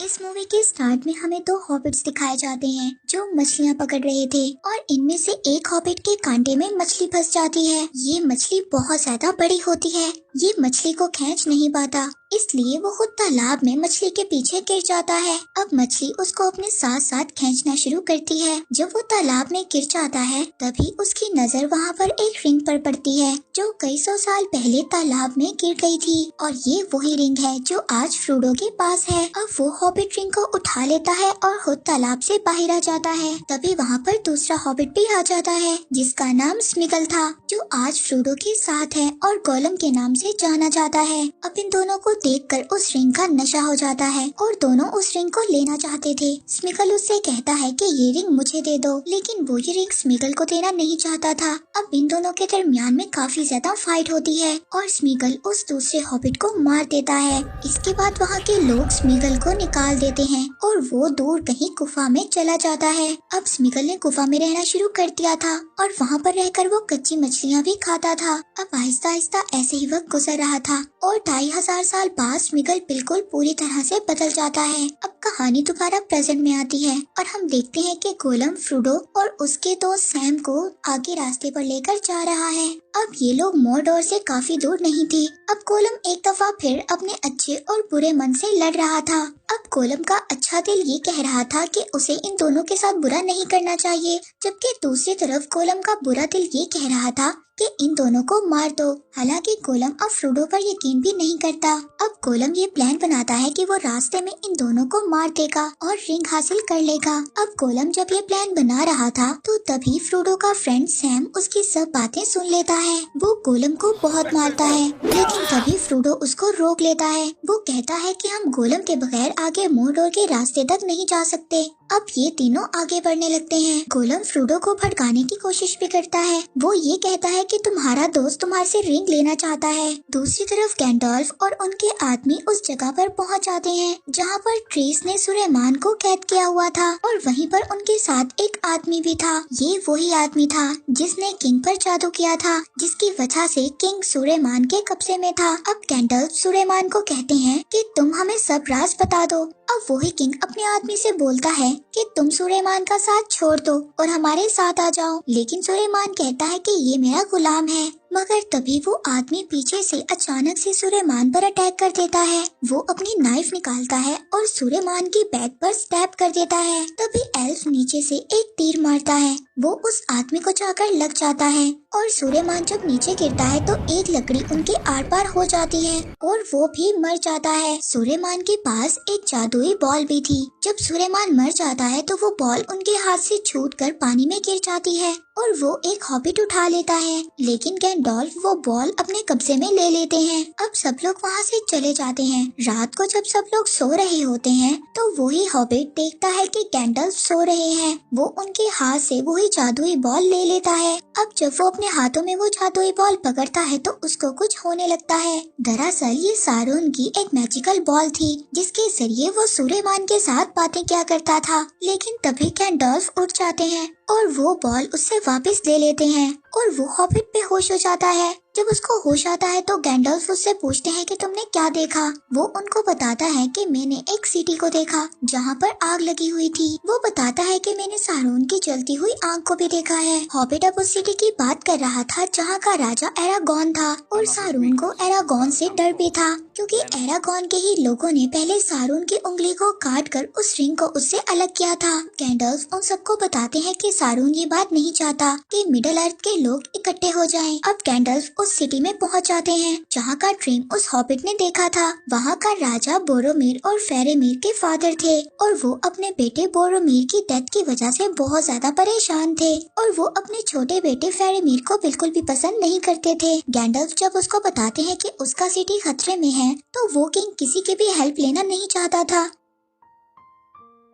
इस मूवी के स्टार्ट में हमें दो हॉबिट्स दिखाए जाते हैं जो मछलियां पकड़ रहे थे और इनमें से एक हॉबिट के कांटे में मछली फंस जाती है। ये मछली बहुत ज्यादा बड़ी होती है। ये मछली को खींच नहीं पाता, इसलिए वो खुद तालाब में मछली के पीछे गिर जाता है। अब मछली उसको अपने साथ साथ खींचना शुरू करती है। जब वो तालाब में गिर जाता है तभी उसकी नजर वहाँ पर एक रिंग पर पड़ती है जो कई सौ साल पहले तालाब में गिर गई थी और ये वही रिंग है जो आज फ्रोडो के पास है। अब वो हॉबिट रिंग को उठा लेता है और खुद तालाब से बाहर आ जाता है। तभी वहाँ पर दूसरा हॉबिट भी आ जाता है जिसका नाम स्मिगल था, जो आज फ्रोडो के साथ है और गोलम के नाम से जाना जाता है। अब इन दोनों को देखकर उस रिंग का नशा हो जाता है और दोनों उस रिंग को लेना चाहते थे। स्मिगल उससे कहता है कि ये रिंग मुझे दे दो, लेकिन वो ये रिंग स्मिगल को देना नहीं चाहता था। अब इन दोनों के दरमियान में काफी ज्यादा फाइट होती है और स्मिगल उस दूसरे हॉबिट को मार देता है। इसके बाद वहाँ के लोग स्मिगल को निकाल देते हैं और वो दूर कहीं गुफा में चला जाता है। अब स्मिगल ने गुफा में रहना शुरू कर दिया था और वहाँ पर रहकर वो कच्ची मछलियाँ भी खाता था। अब आहिस्ता आहिस्ता ऐसे ही वक्त गुजर रहा था और 2500 साल बाद स्मिगल बिल्कुल पूरी तरह से बदल जाता है। अब कहानी दोबारा प्रेजेंट में आती है और हम देखते हैं कि गोलम फ्रोडो और उसके दोस्त सैम को आगे रास्ते पर लेकर जा रहा है। अब ये लोग मोरडोर से काफी दूर नहीं थे। अब गोलम एक दफा फिर अपने अच्छे और बुरे मन से लड़ रहा था। अब गोलम का अच्छा दिल ये कह रहा था कि उसे इन दोनों के साथ बुरा नहीं करना चाहिए, जबकि दूसरी तरफ गोलम का बुरा दिल ये कह रहा था कि इन दोनों को मार दो। हालांकि गोलम अब फ्रोडो पर यकीन भी नहीं करता। अब गोलम ये प्लान बनाता है कि वो रास्ते में इन दोनों को मार देगा और रिंग हासिल कर लेगा। अब गोलम जब ये प्लान बना रहा था तो तभी फ्रोडो का फ्रेंड सैम उसकी सब बातें सुन लेता है। वो गोलम को बहुत मारता है, लेकिन तभी फ्रोडो उसको रोक लेता है। वो कहता है कि हम गोलम के बगैर आगे मोरडोर के रास्ते तक नहीं जा सकते। अब ये तीनों आगे बढ़ने लगते हैं। गोलम फ्रोडो को भड़काने की कोशिश भी करता है। वो ये कहता है कि तुम्हारा दोस्त तुम्हारे से रिंग लेना चाहता है। दूसरी तरफ गैंडोल्फ और उनके आदमी उस जगह पर पहुंच जाते हैं जहां पर ट्रीस ने सुलेमान को कैद किया हुआ था और वहीं पर उनके साथ एक आदमी भी था। ये वही आदमी था जिसने किंग पर जादू किया था, जिसकी वजह से किंग सुलेमान के कब्जे में था। अब गैंडोल्फ सुलेमान को कहते हैं कि तुम हमें सब राज बता दो। अब वही किंग अपने आदमी से बोलता है कि तुम सुलेमान का साथ छोड़ दो और हमारे साथ आ जाओ, लेकिन सुलेमान कहता है कि ये मेरा गुलाम है। मगर तभी वो आदमी पीछे से अचानक से सुलेमान पर अटैक कर देता है। वो अपनी नाइफ निकालता है और सुलेमान की बैक पर स्टैब कर देता है। तभी एल्फ नीचे से एक तीर मारता है। वो उस आदमी को जाकर लग जाता है और सुलेमान जब नीचे गिरता है तो एक लकड़ी उनके आर पार हो जाती है और वो भी मर जाता है। सुलेमान के पास एक जादुई बॉल भी थी। जब सुलेमान मर जाता है तो वो बॉल उनके हाथ से छूटकर पानी में गिर जाती है और वो एक हॉबिट उठा लेता है, लेकिन गैंडोल्फ वो बॉल अपने कब्जे में ले लेते हैं। अब सब लोग वहाँ से चले जाते हैं। रात को जब सब लोग सो रहे होते हैं तो वही हॉबिट देखता है कि गैंडोल्फ सो रहे हैं। वो उनके हाथ से वही जादुई बॉल ले लेता है। अब जब वो अपने हाथों में वो जादुई बॉल पकड़ता है तो उसको कुछ होने लगता है। दरअसल ये सारून की एक मैजिकल बॉल थी जिसके जरिए वो सुलेमान के साथ बातें किया करता था। लेकिन तभी गैंडोल्फ उठ जाते हैं और वो बॉल उससे वापस ले लेते हैं और वो हॉबिट पे होश हो जाता है। जब उसको होश आता है तो गैंडोल्फ उससे पूछते हैं कि तुमने क्या देखा। वो उनको बताता है कि मैंने एक सिटी को देखा जहाँ पर आग लगी हुई थी। वो बताता है कि मैंने सारून की जलती हुई आग को भी देखा है। हॉबिट अब उस सिटी की बात कर रहा था जहाँ का राजा एरागॉन था और सारून को एरागॉन से डर भी था, क्योंकि एरागॉन के ही लोगों ने पहले सारून की उंगली को काट कर उस रिंग को उससे अलग किया था। गैंडोल्फ उन सबको बताते हैं कि सारून ये बात नहीं चाहता कि मिडल अर्थ के लोग इकट्ठे हो जाएं। अब गैंडोल्फ उस सिटी में पहुंच जाते हैं जहां का ड्रीम उस हॉबिट ने देखा था। वहां का राजा बोरोमिर और फेरेमिर के फादर थे और वो अपने बेटे बोरोमिर की डेथ की वजह से बहुत ज्यादा परेशान थे और वो अपने छोटे बेटे फेरेमिर को बिल्कुल भी पसंद नहीं करते थे। गैंडोल्फ जब उसको बताते हैं कि उसका सिटी खतरे में है तो वो किंग किसी की भी हेल्प लेना नहीं चाहता था।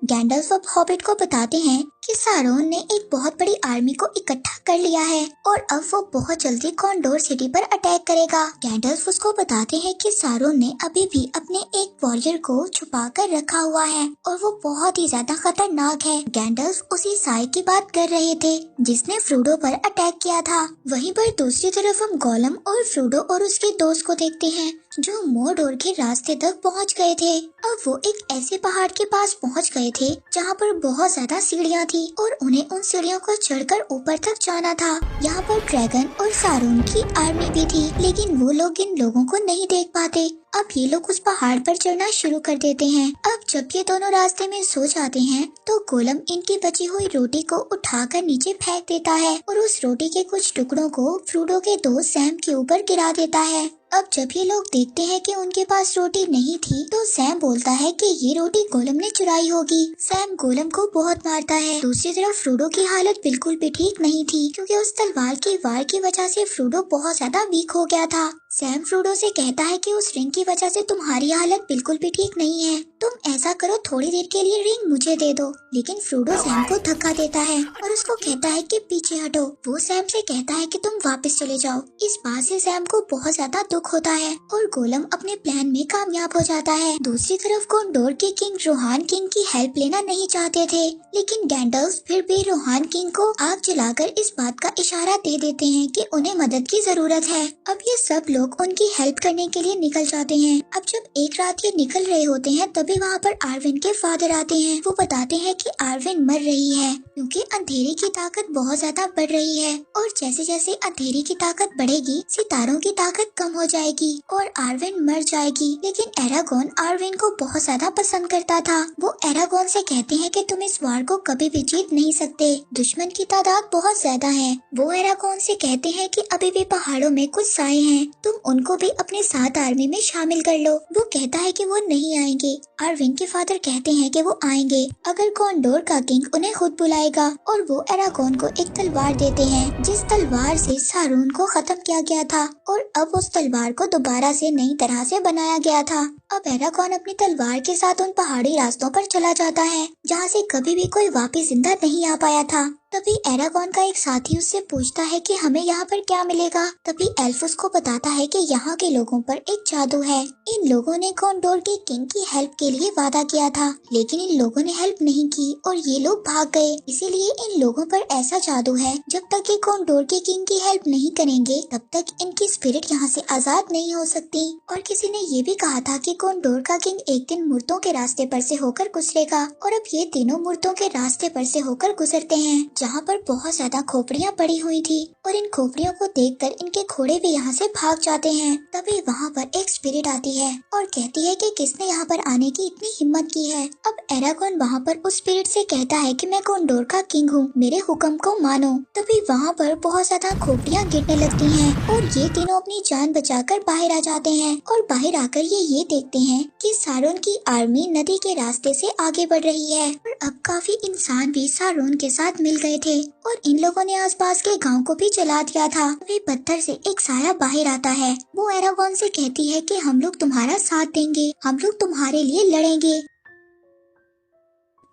गैंडोल्फ अब हॉबिट को बताते हैं कि सारून ने एक बहुत बड़ी आर्मी को इकट्ठा कर लिया है और अब वो बहुत जल्दी कॉन्डोर सिटी पर अटैक करेगा। गैंडोल्फ उसको बताते हैं कि सारून ने अभी भी अपने एक वॉरियर को छुपा कर रखा हुआ है और वो बहुत ही ज्यादा खतरनाक है। गैंडोल्फ उसी साय की बात कर रहे थे जिसने फ्रोडो पर अटैक किया था। वहीं पर दूसरी तरफ हम गोलम और फ्रोडो और उसके दोस्त को देखते हैं जो मोरडोर के रास्ते तक पहुंच गए थे। अब वो एक ऐसे पहाड़ के पास पहुंच गए थे जहाँ पर बहुत ज्यादा सीढ़ियाँ थी और उन्हें उन सीढ़ियों को चढ़कर ऊपर तक जाना था। यहाँ पर ड्रैगन और सारून की आर्मी भी थी, लेकिन वो लोग इन लोगों को नहीं देख पाते। अब ये लोग उस पहाड़ पर चढ़ना शुरू कर देते हैं। अब जब ये दोनों रास्ते में सो जाते हैं तो गोलम इनकी बची हुई रोटी को उठाकर नीचे फेंक देता है और उस रोटी के कुछ टुकड़ों को फ्रूडो के दोस्त सैम के ऊपर गिरा देता है। अब जब ये लोग देखते हैं कि उनके पास रोटी नहीं थी तो सैम बोलता है कि ये रोटी गोलम ने चुराई होगी। सैम गोलम को बहुत मारता है। दूसरी तरफ फ्रूडो की हालत बिल्कुल भी ठीक नहीं थी, क्योंकि उस तलवार की वार की वजह से फ्रूडो बहुत ज्यादा वीक हो गया था। सैम फ्रूडो से कहता है कि उस रिंग की वजह से तुम्हारी हालत बिल्कुल भी ठीक नहीं है, तुम ऐसा करो थोड़ी देर के लिए रिंग मुझे दे दो। लेकिन फ्रूडो सैम को धक्का देता है और उसको कहता है कि पीछे हटो। वो सैम से कहता है कि तुम वापस चले जाओ। इस बात से सैम को बहुत ज्यादा दुख होता है और गोलम अपने प्लान में कामयाब हो जाता है। दूसरी तरफ कोंडोर के किंग रोहान किंग की हेल्प लेना नहीं चाहते थे, लेकिन गैंडल्फ फिर भी रोहान किंग को आग जलाकर इस बात का इशारा दे देते हैं कि उन्हें मदद की जरूरत है। अब ये सब लोग उनकी हेल्प करने के लिए निकल जाते हैं। अब जब एक रात ये निकल रहे होते हैं तभी वहाँ पर आर्विन के फादर आते हैं। वो बताते हैं कि आर्विन मर रही है क्योंकि अंधेरे की ताकत बहुत ज्यादा बढ़ रही है और जैसे जैसे अंधेरे की ताकत बढ़ेगी सितारों की ताकत कम हो जाएगी और आर्विन मर जाएगी। लेकिन एरागोन आर्विन को बहुत ज्यादा पसंद करता था। वो एरागोन से कहते हैं कि तुम इस वार को कभी भी जीत नहीं सकते, दुश्मन की तादाद बहुत ज्यादा है। वो एरागोन से कहते हैं कि अभी भी पहाड़ों में कुछ साए हैं, तुम उनको भी अपने साथ आर्मी में शामिल कर लो। वो कहता है कि वो नहीं आएंगे। आर्विन के फादर कहते हैं कि वो आएंगे अगर कोंडोर का किंग उन्हें खुद बुलाएगा और वो एरागोन को एक तलवार देते हैं जिस तलवार से सारून को खत्म किया गया था और अब उस तलवार को दोबारा से नई तरह से बनाया गया था। अब एरागोन अपनी तलवार के साथ उन पहाड़ी रास्तों पर चला जाता है जहाँ से कभी भी कोई वापस जिंदा नहीं आ पाया था। तभी एरागोन का एक साथी उससे पूछता है कि हमें यहाँ पर क्या मिलेगा। तभी एल्फ उसको बताता है कि यहाँ के लोगों पर एक जादू है। इन लोगों ने कोंडोर के किंग की हेल्प के लिए वादा किया था, लेकिन इन लोगों ने हेल्प नहीं की और ये लोग भाग गए। इसीलिए इन लोगों पर ऐसा जादू है, जब तक ये कोंडोर के किंग की हेल्प नहीं करेंगे तब तक इनकी स्पिरिट यहाँ से आजाद नहीं हो सकती। और किसी ने ये भी कहा था कि कोंडोर का किंग एक दिन मूर्तों के रास्ते पर से होकर गुजरेगा और अब ये तीनों मूर्तों के रास्ते पर से होकर गुजरते हैं जहाँ पर बहुत ज्यादा खोपड़ियाँ पड़ी हुई थी और इन खोपड़ियों को देखकर इनके घोड़े भी यहाँ से भाग जाते हैं। तभी वहाँ पर एक स्पिरिट आती है और कहती है कि किसने यहाँ पर आने की इतनी हिम्मत की है। अब एरागोन वहाँ पर उस स्पिरिट से कहता है कि मैं कोंडोर का किंग हूँ, मेरे हुक्म को मानो। तभी वहाँ पर बहुत ज्यादा खोपड़ियाँ गिरने लगती हैं और ये तीनों अपनी जान बचाकर बाहर आ जाते हैं और बाहर आकर ये देखते हैं कि सारून की आर्मी नदी के रास्ते से आगे बढ़ रही है और अब काफी इंसान भी सारून के साथ मिल गए थे और इन लोगों ने आसपास के गांव को भी जला दिया था। तभी पत्थर से एक साया बाहर आता है। वो एरागोन से कहती है कि हम लोग तुम्हारा साथ देंगे, हम लोग तुम्हारे लिए लड़ेंगे।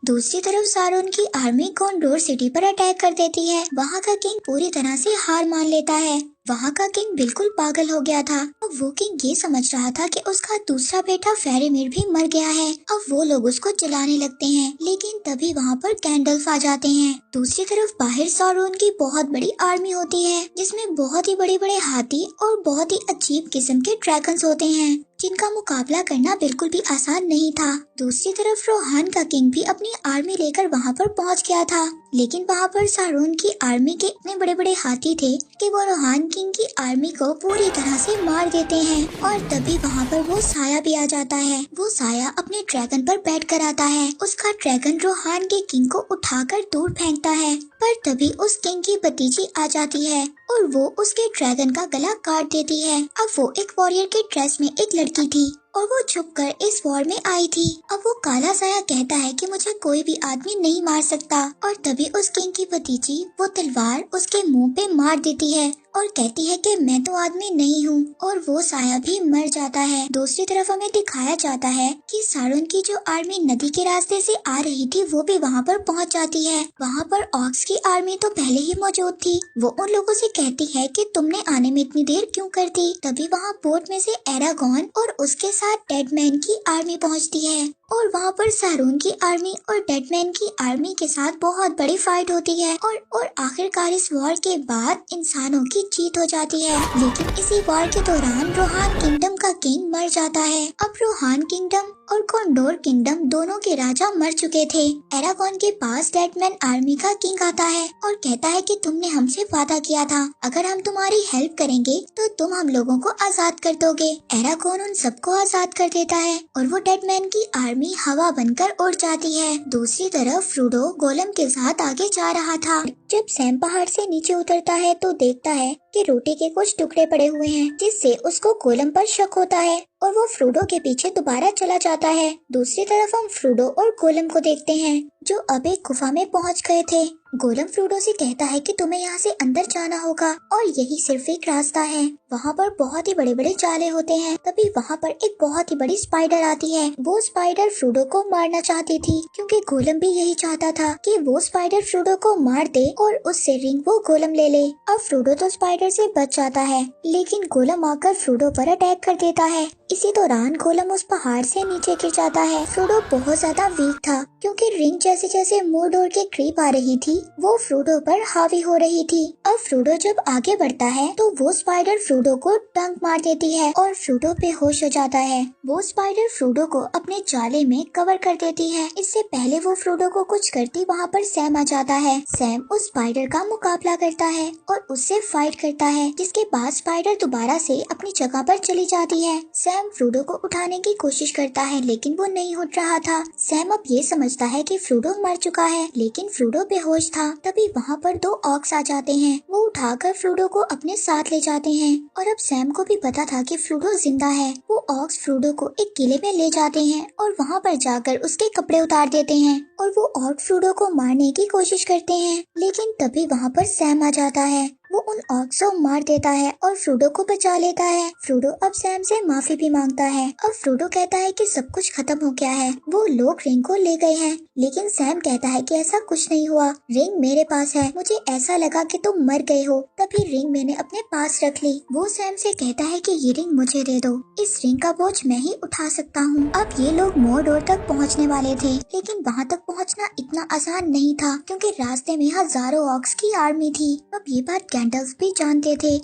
दूसरी तरफ सारून की आर्मी कोंडोर सिटी पर अटैक कर देती है। वहाँ का किंग पूरी तरह से हार मान लेता है। वहाँ का किंग बिल्कुल पागल हो गया था। अब वो किंग ये समझ रहा था कि उसका दूसरा बेटा फेरेमिर भी मर गया है। अब वो लोग उसको जलाने लगते हैं, लेकिन तभी वहाँ पर गैंडल्फ आ जाते हैं। दूसरी तरफ बाहर सारून की बहुत बड़ी आर्मी होती है जिसमें बहुत ही बड़े बड़े हाथी और बहुत ही अजीब किस्म के ड्रैगन्स होते हैं जिनका मुकाबला करना बिल्कुल भी आसान नहीं था। दूसरी तरफ रोहान का किंग भी अपनी आर्मी लेकर वहाँ पर पहुँच गया था, लेकिन वहाँ पर सारून की आर्मी के इतने बड़े बड़े हाथी थे कि वो रोहान किंग की आर्मी को पूरी तरह से मार देते हैं और तभी वहाँ पर वो साया भी आ जाता है। वो साया अपने ड्रैगन पर बैठ कर आता है। उसका ड्रैगन रोहान के किंग को उठाकर दूर फेंकता है, पर तभी उस किंग की भतीजी आ जाती है और वो उसके ड्रैगन का गला काट देती है। अब वो एक वॉरियर के ड्रेस में एक लड़की थी और वो छुपकर इस वॉर में आई थी। अब वो काला साया कहता है कि मुझे कोई भी आदमी नहीं मार सकता और तभी उस किंग की भतीजी वो तलवार उसके मुंह पे मार देती है और कहती है कि मैं तो आदमी नहीं हूँ और वो साया भी मर जाता है। दूसरी तरफ हमें दिखाया जाता है कि सारून की जो आर्मी नदी के रास्ते से आ रही थी वो भी वहाँ पर पहुँच जाती है। वहाँ पर ऑक्स की आर्मी तो पहले ही मौजूद थी। वो उन लोगों से कहती है कि तुमने आने में इतनी देर क्यों कर दी। तभी वहाँ बोट में से एरागोन और उसके साथ डेडमैन की आर्मी पहुँचती है और वहाँ पर सारून की आर्मी और डेडमैन की आर्मी के साथ बहुत बड़ी फाइट होती है और आखिरकार इस वॉर के बाद इंसानों की जीत हो जाती है। लेकिन इसी वॉर के दौरान रोहान किंगडम का किंग मर जाता है। अब रोहान किंगडम और कॉन्डोर किंगडम दोनों के राजा मर चुके थे। एरागॉन के पास डेडमैन आर्मी का किंग आता है और कहता है कि तुमने हमसे वादा किया था, अगर हम तुम्हारी हेल्प करेंगे तो तुम हम लोगों को आजाद कर दोगे। एरागॉन उन सबको आजाद कर देता है और वो डेडमैन की आर्मी हवा बनकर उड़ जाती है। दूसरी तरफ फ्रोडो गोलम के साथ आगे जा रहा था। जब सैम पहाड़ से नीचे उतरता है तो देखता है कि रोटी के कुछ टुकड़े पड़े हुए हैं, जिससे उसको गोलम पर शक होता है और वो फ्रोडो के पीछे दोबारा चला जाता है। दूसरी तरफ हम फ्रोडो और गोलम को देखते हैं जो अब एक गुफा में पहुंच गए थे। गोलम फ्रोडो से कहता है कि तुम्हें यहाँ से अंदर जाना होगा और यही सिर्फ एक रास्ता है। वहाँ पर बहुत ही बड़े बड़े जाले होते हैं। तभी वहाँ पर एक बहुत ही बड़ी स्पाइडर आती है। वो स्पाइडर फ्रोडो को मारना चाहती थी क्योंकि गोलम भी यही चाहता था कि वो स्पाइडर फ्रोडो को मार दे और उससे रिंग वो गोलम ले ले। अब फ्रोडो तो स्पाइडर से बच जाता है, लेकिन गोलम आकर फ्रोडो पर अटैक कर देता है। इसी दौरान गोलम उस पहाड़ से नीचे गिर जाता है। फ्रोडो बहुत ज्यादा वीक था क्योंकि रिंग जैसे जैसे मोड़ोड़ के करीब आ रही थी वो फ्रोडो पर हावी हो रही थी। अब फ्रोडो जब आगे बढ़ता है तो वो स्पाइडर फ्रोडो को डंक मार देती है और फ्रोडो बेहोश हो जाता है। वो स्पाइडर फ्रोडो को अपने जाले में कवर कर देती है। इससे पहले वो फ्रोडो को कुछ करती वहाँ पर सैम आ जाता है। सैम उस स्पाइडर का मुकाबला करता है और उससे फाइट करता है, जिसके बाद स्पाइडर दोबारा से अपनी जगह पर चली जाती है। सैम फ्रोडो को उठाने की कोशिश करता है लेकिन वो नहीं उठ रहा था। सैम अब ये समझता है कि फ्रोडो मर चुका है, लेकिन फ्रोडो बेहोश था। तभी वहाँ पर दो ऑक्स आ जाते हैं। वो उठाकर फ्रोडो को अपने साथ ले जाते हैं और अब सैम को भी पता था कि फ्रोडो जिंदा है। वो ऑक्स फ्रोडो को एक किले में ले जाते हैं और वहाँ पर जाकर उसके कपड़े उतार देते हैं और वो ऑक्स फ्रोडो को मारने की कोशिश करते हैं, लेकिन तभी वहाँ पर सैम आ जाता है। वो उन ऑक्स को मार देता है और फ्रोडो को बचा लेता है। फ्रोडो अब सैम से माफी भी मांगता है। अब फ्रोडो कहता है कि सब कुछ खत्म हो गया है, वो लोग रिंग को ले गए हैं, लेकिन सैम कहता है कि ऐसा कुछ नहीं हुआ, रिंग मेरे पास है, मुझे ऐसा लगा कि तुम मर गए हो, तभी रिंग मैंने अपने पास रख ली। वो सैम से कहता है कि ये रिंग मुझे दे दो, इस रिंग का बोझ मैं ही उठा सकता हूँ। अब ये लोग मोरडोर तक पहुँचने वाले थे, लेकिन वहाँ तक पहुँचना इतना आसान नहीं था क्योंकि रास्ते में हजारों ऑक्स की आर्मी थी। अब ये बात गैंडल्फ भी जानते थे।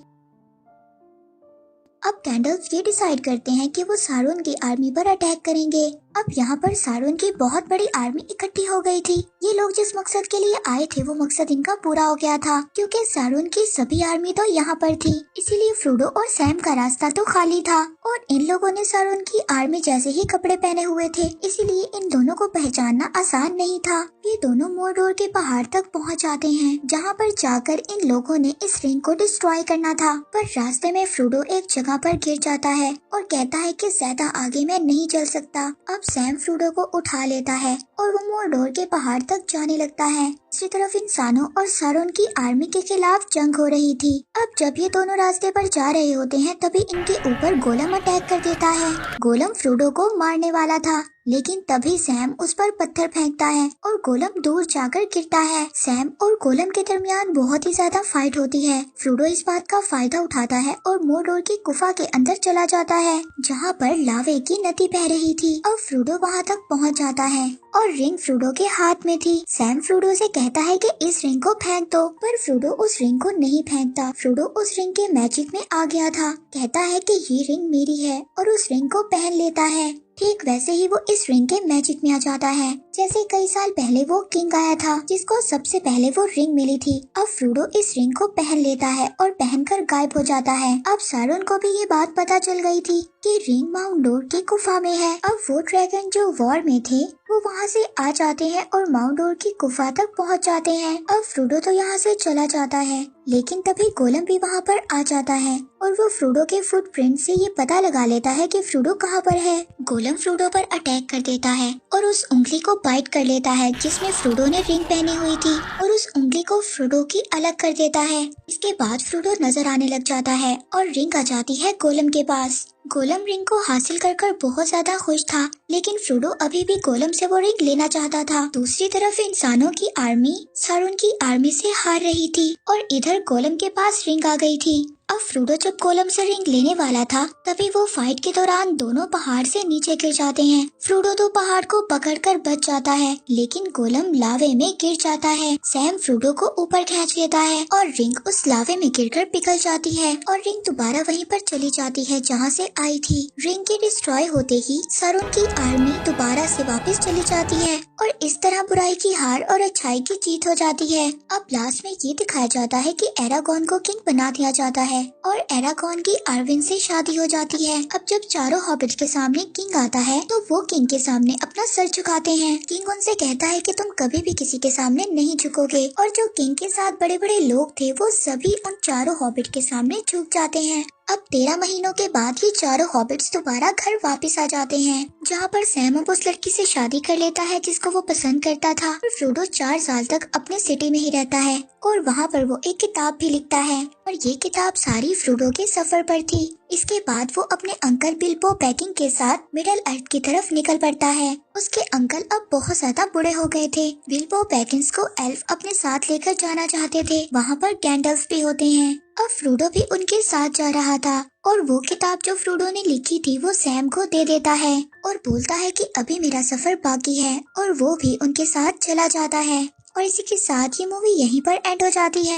अब गैंडल्फ ये डिसाइड करते हैं कि वो सारून की आर्मी पर अटैक करेंगे। अब यहाँ पर सारून की बहुत बड़ी आर्मी इकट्ठी हो गई थी। ये लोग जिस मकसद के लिए आए थे वो मकसद इनका पूरा हो गया था क्योंकि सारून की सभी आर्मी तो यहाँ पर थी, इसीलिए फ्रोडो और सैम का रास्ता तो खाली था और इन लोगों ने सारून की आर्मी जैसे ही कपड़े पहने हुए थे, इसीलिए इन दोनों को पहचानना आसान नहीं था। ये दोनों मोरडोर के पहाड़ तक पहुँच जाते हैं, जहाँ पर जाकर इन लोगों ने इस रिंग को डिस्ट्रॉय करना था, पर रास्ते में फ्रोडो एक जगह पर गिर जाता है और कहता है कि ज्यादा आगे मैं नहीं चल सकता। अब सैम फ्रोडो को उठा लेता है और वो मोरडोर के पहाड़ तक जाने लगता है। दूसरी तरफ इंसानों और सारून की आर्मी के खिलाफ जंग हो रही थी। अब जब ये दोनों रास्ते पर जा रहे होते हैं तभी इनके ऊपर गोलम अटैक कर देता है। गोलम फ्रोडो को मारने वाला था, लेकिन तभी सैम उस पर पत्थर फेंकता है और गोलम दूर जाकर गिरता है। सैम और गोलम के दरमियान बहुत ही ज्यादा फाइट होती है। फ्रोडो इस बात का फायदा उठाता है और मोरडोर की गुफा के अंदर चला जाता है, जहाँ पर लावे की नदी बह रही थी। अब फ्रोडो वहाँ तक पहुँच जाता है और रिंग फ्रोडो के हाथ में थी। सैम फ्रोडो से कहता है कि इस रिंग को फेंक दो, पर फ्रोडो उस रिंग को नहीं फेंकता। फ्रोडो उस रिंग के मैजिक में आ गया था, कहता है कि ये रिंग मेरी है और उस रिंग को पहन लेता है। ठीक वैसे ही वो इस रिंग के मैजिक में आ जाता है, जैसे कई साल पहले वो किंग आया था जिसको सबसे पहले वो रिंग मिली थी। अब फ्रोडो इस रिंग को पहन लेता है और पहनकर गायब हो जाता है। अब सारून को भी ये बात पता चल गई थी कि रिंग माउंट डोर की गुफा में है। अब वो ड्रैगन जो वॉर में थे वो वहाँ से आ जाते हैं और माउंट डोर की गुफा तक पहुँच जाते हैं। अब फ्रोडो तो यहाँ से चला जाता है, लेकिन तभी गोलम भी वहाँ पर आ जाता है और वो फ्रोडो के फुटप्रिंट से ये पता लगा लेता है कि फ्रोडो कहाँ पर है। गोलम फ्रोडो पर अटैक कर देता है और उस उंगली को बाइट कर लेता है जिसमें फ्रोडो ने रिंग पहनी हुई थी और उस उंगली को फ्रोडो की अलग कर देता है। इसके बाद फ्रोडो नजर आने लग जाता है और रिंग आ जाती है गोलम के पास। गोलम रिंग को हासिल कर बहुत ज्यादा खुश था, लेकिन फ्रोडो अभी भी गोलम से वो रिंग लेना चाहता था। दूसरी तरफ इंसानों की आर्मी सारून की आर्मी से हार रही थी और इधर गोलम के पास रिंग आ गई थी। अब फ्रोडो जब गोलम से रिंग लेने वाला था तभी वो फाइट के दौरान दोनों पहाड़ से नीचे गिर जाते हैं। फ्रोडो तो पहाड़ को पकड़कर बच जाता है लेकिन गोलम लावे में गिर जाता है। सैम फ्रोडो को ऊपर खींच लेता है और रिंग उस लावे में गिरकर पिघल जाती है और रिंग दोबारा वहीं पर चली जाती है जहाँ से आई थी। रिंग के डिस्ट्रॉय होते ही सारुन की आर्मी दोबारा से वापस चली जाती है और इस तरह बुराई की हार और अच्छाई की जीत हो जाती है। अब लास्ट में ये दिखाया जाता है कि एरागॉन को किंग बना दिया जाता है और एरागॉन की आर्विन से शादी हो जाती है। अब जब चारों हॉबिट्स के सामने किंग आता है तो वो किंग के सामने अपना सर झुकाते हैं। किंग उनसे कहता है कि तुम कभी भी किसी के सामने नहीं झुकोगे और जो किंग के साथ बड़े बड़े लोग थे वो सभी उन चारों हॉबिट के सामने झुक जाते हैं। अब 13 महीनों के बाद ये चारों हॉबिट्स दोबारा घर वापस आ जाते हैं जहाँ पर सैम अब उस लड़की से शादी कर लेता है जिसको वो पसंद करता था और फ्रोडो 4 साल तक अपने सिटी में ही रहता है और वहाँ पर वो एक किताब भी लिखता है और ये किताब सारी फ्रोडो के सफर पर थी। इसके बाद वो अपने अंकल बिल्बो बैगिंग के साथ मिडल अर्थ की तरफ निकल पड़ता है। उसके अंकल अब बहुत ज्यादा बूढ़े हो गए थे। बिल्बो बैगिंग्स को एल्फ अपने साथ लेकर जाना चाहते थे। वहाँ पर गैंडल्फ भी होते हैं। अब फ्रोडो भी उनके साथ जा रहा था और वो किताब जो फ्रोडो ने लिखी थी वो सैम को दे देता है और बोलता है कि अभी मेरा सफर बाकी है और वो भी उनके साथ चला जाता है। और इसी के साथ ये मूवी यहीं पर एंड हो जाती है।